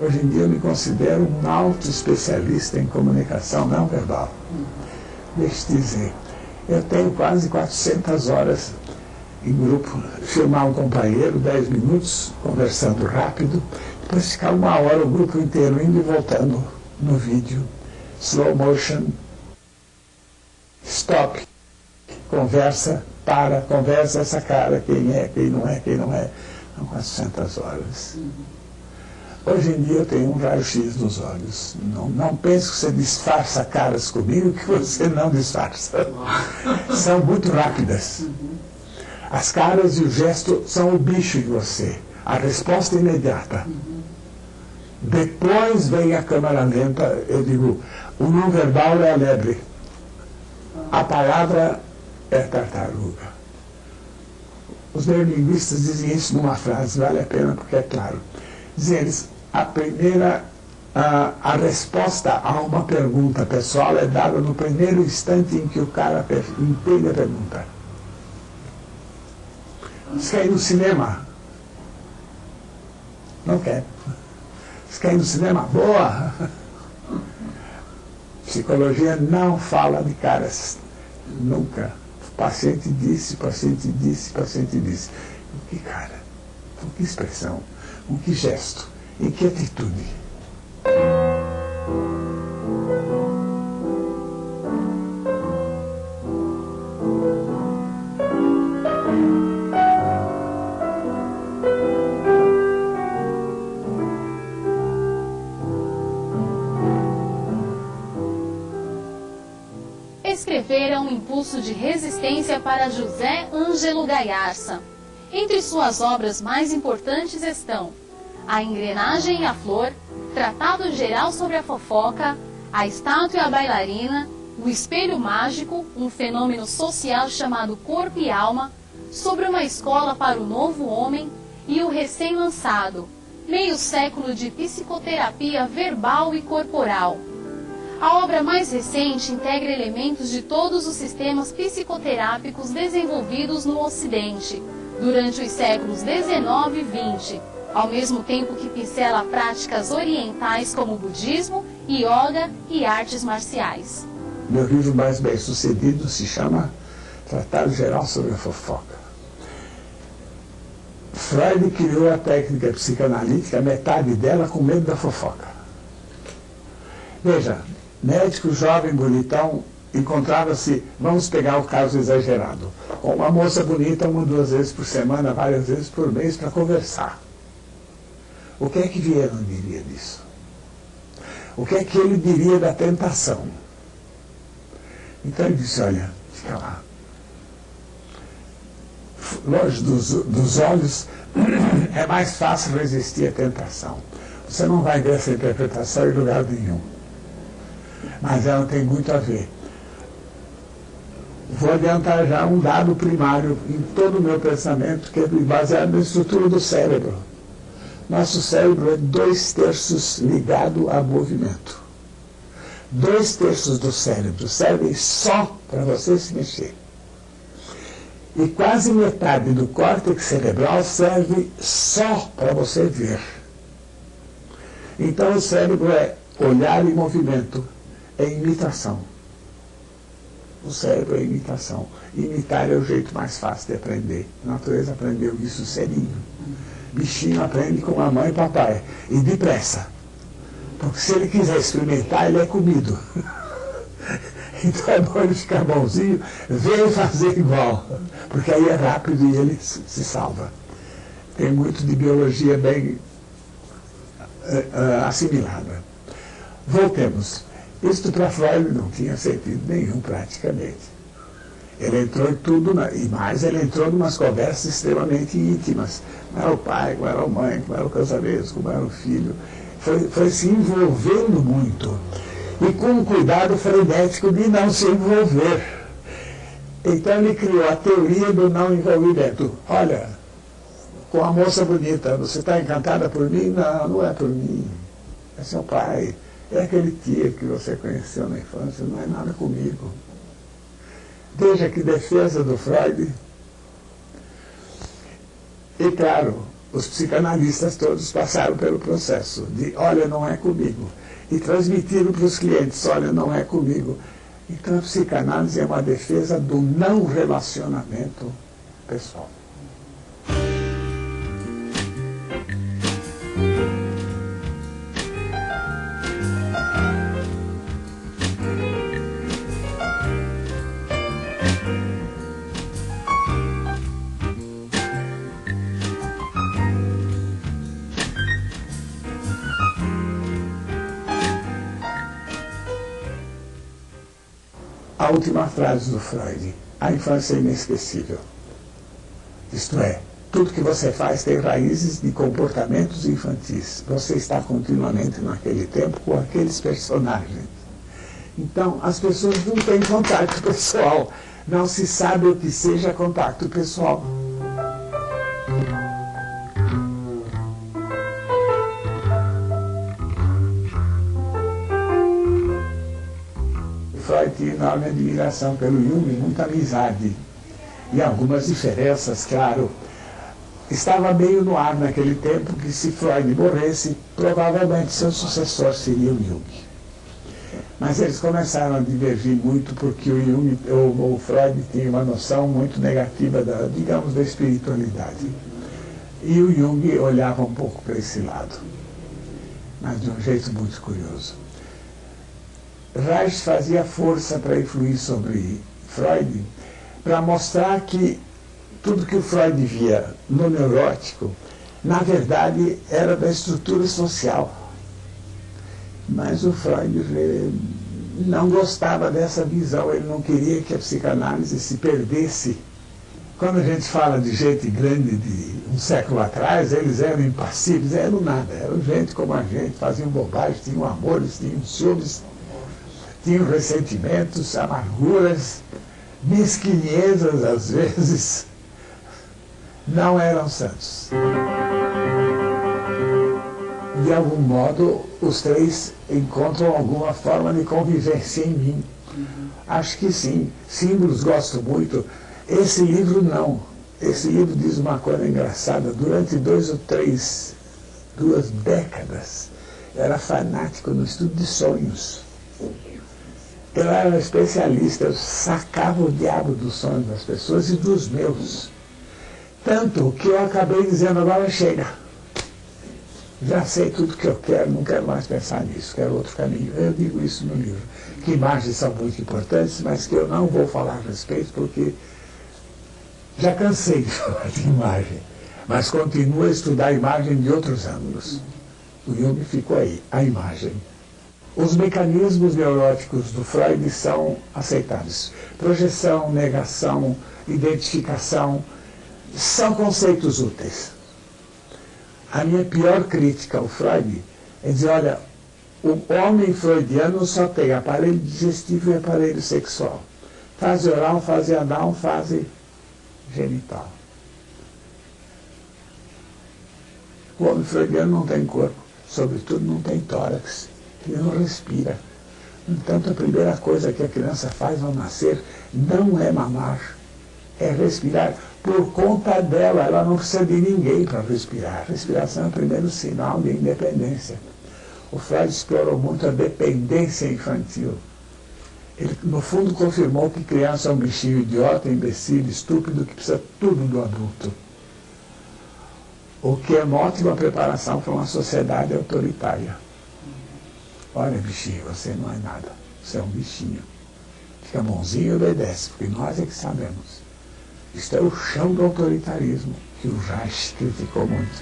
Hoje em dia eu me considero um alto especialista em comunicação não verbal. Deixa eu te dizer, eu tenho quase 400 horas em grupo, filmar um companheiro, 10 minutos, conversando rápido, depois ficar 1 hora o grupo inteiro indo e voltando no vídeo, slow motion, stop, conversa, para, conversa, essa cara, quem é, quem não é, quem não é. São 400 horas. Hoje em dia eu tenho um raio-x nos olhos. Não pense que você disfarça caras comigo, que você não disfarça. São muito rápidas. As caras e o gesto são o bicho em você. A resposta é imediata. Depois vem a câmera lenta, eu digo, o não verbal é a lebre. A palavra é tartaruga. Os neurolinguistas dizem isso numa frase, vale a pena porque é claro. Dizem eles, a resposta a uma pergunta pessoal é dada no primeiro instante em que o cara entende a pergunta. Você quer ir no cinema? Não quer. Você quer ir no cinema? Boa! Psicologia não fala de caras. Nunca. O paciente disse, paciente disse, paciente disse. Com que cara? Com que expressão? Com que gesto? Em que atitude? Escrever é um impulso de resistência para José Ângelo Gaiarsa. Entre suas obras mais importantes estão A Engrenagem e a Flor, Tratado Geral sobre a Fofoca, A Estátua e a Bailarina, O Espelho Mágico, um fenômeno social chamado Corpo e Alma, Sobre uma Escola para o Novo Homem e o recém-lançado Meio Século de Psicoterapia Verbal e Corporal. A obra mais recente integra elementos de todos os sistemas psicoterápicos desenvolvidos no Ocidente, durante os séculos XIX e XX, ao mesmo tempo que pincela práticas orientais como budismo, yoga e artes marciais. Meu livro mais bem sucedido se chama Tratado Geral sobre a Fofoca. Freud criou a técnica psicanalítica, metade dela com medo da fofoca. Veja, médico jovem, bonitão, encontrava-se, vamos pegar o caso exagerado, com uma moça bonita 1 ou 2 vezes por semana, várias vezes por mês, para conversar. O que é que Vieron diria disso? O que é que ele diria da tentação? Então ele disse, olha, fica lá. Longe dos olhos, é mais fácil resistir à tentação. Você não vai ver essa interpretação em lugar nenhum. Mas ela tem muito a ver. Vou adiantar já um dado primário em todo o meu pensamento, que é baseado na estrutura do cérebro. Nosso cérebro é 2/3 ligado a movimento. 2/3 do cérebro servem só para você se mexer. E quase metade do córtex cerebral serve só para você ver. Então o cérebro é olhar e movimento, é imitação. O cérebro é imitação. Imitar é o jeito mais fácil de aprender. A natureza aprendeu isso cedinho. Bichinho aprende com mamãe e papai. E depressa. Porque se ele quiser experimentar, ele é comido. Então é bom ele ficar bonzinho, ver e fazer igual. Porque aí é rápido e ele se salva. Tem muito de biologia bem assimilada. Voltemos. Isto para Freud não tinha sentido nenhum, praticamente. Ele entrou em tudo, e mais ele entrou em umas conversas extremamente íntimas. Como era o pai, como era a mãe, como era o casamento, como era o filho. Foi se envolvendo muito. E com um cuidado frenético de não se envolver. Então ele criou a teoria do não envolvimento. Olha, com a moça bonita, você está encantada por mim? Não, não é por mim. É seu pai. É aquele tio que você conheceu na infância, não é nada comigo. Veja que defesa do Freud. E claro, Os psicanalistas todos passaram pelo processo de, olha, não é comigo. E transmitiram para os clientes, olha, não é comigo. Então a psicanálise é uma defesa do não relacionamento pessoal. A última frase do Freud: a infância é inesquecível. Isto é, tudo que você faz tem raízes de comportamentos infantis. Você está continuamente naquele tempo com aqueles personagens. Então, as pessoas não têm contato pessoal. Não se sabe o que seja contato pessoal. Freud tinha enorme admiração pelo Jung, muita amizade e algumas diferenças, claro. Estava meio no ar naquele tempo que, se Freud morresse, provavelmente seu sucessor seria o Jung. Mas eles começaram a divergir muito porque o Freud tinha uma noção muito negativa digamos, da espiritualidade. E o Jung olhava um pouco para esse lado, mas de um jeito muito curioso. Reich fazia força para influir sobre Freud, para mostrar que tudo que o Freud via no neurótico, na verdade, era da estrutura social. Mas o Freud não gostava dessa visão, ele não queria que a psicanálise se perdesse. Quando a gente fala de gente grande de um século atrás, eles eram impassíveis, eram nada, eram gente como a gente, faziam bobagem, tinham amores, tinham ciúmes, tinham ressentimentos, amarguras, mesquinhezas às vezes. Não eram santos. De algum modo, os três encontram alguma forma de convivência em mim. Acho que sim. Símbolos gosto muito. Esse livro não. Esse livro diz uma coisa engraçada. Durante 2 ou 3, 2 décadas, era fanático no estudo de sonhos. Eu era especialista, eu sacava o diabo dos sonhos das pessoas e dos meus. Tanto que eu acabei dizendo, agora chega. Já sei tudo que eu quero, não quero mais pensar nisso, quero outro caminho. Eu digo isso no livro, que imagens são muito importantes, mas que eu não vou falar a respeito, porque já cansei de falar de imagem. Mas continuo a estudar a imagem de outros ângulos. O Jung ficou aí, a imagem. Os mecanismos neuróticos do Freud são aceitáveis. Projeção, negação, identificação, são conceitos úteis. A minha pior crítica ao Freud é dizer, olha, o homem freudiano só tem aparelho digestivo e aparelho sexual. Fase oral, fase anal, fase genital. O homem freudiano não tem corpo, sobretudo não tem tórax. Ele não respira. Entanto, a primeira coisa que a criança faz ao nascer não é mamar, é respirar. Por conta dela, ela não precisa de ninguém para respirar. A respiração é o primeiro sinal de independência. O Freud explorou muito a dependência infantil. Ele, no fundo, confirmou que criança é um bichinho idiota, imbecil, estúpido, que precisa tudo do adulto. O que é uma ótima preparação para uma sociedade autoritária. Olha, bichinho, você não é nada. Você é um bichinho. Fica bonzinho e obedece, porque nós é que sabemos. Isto é o chão do autoritarismo, que o Reich criticou muito.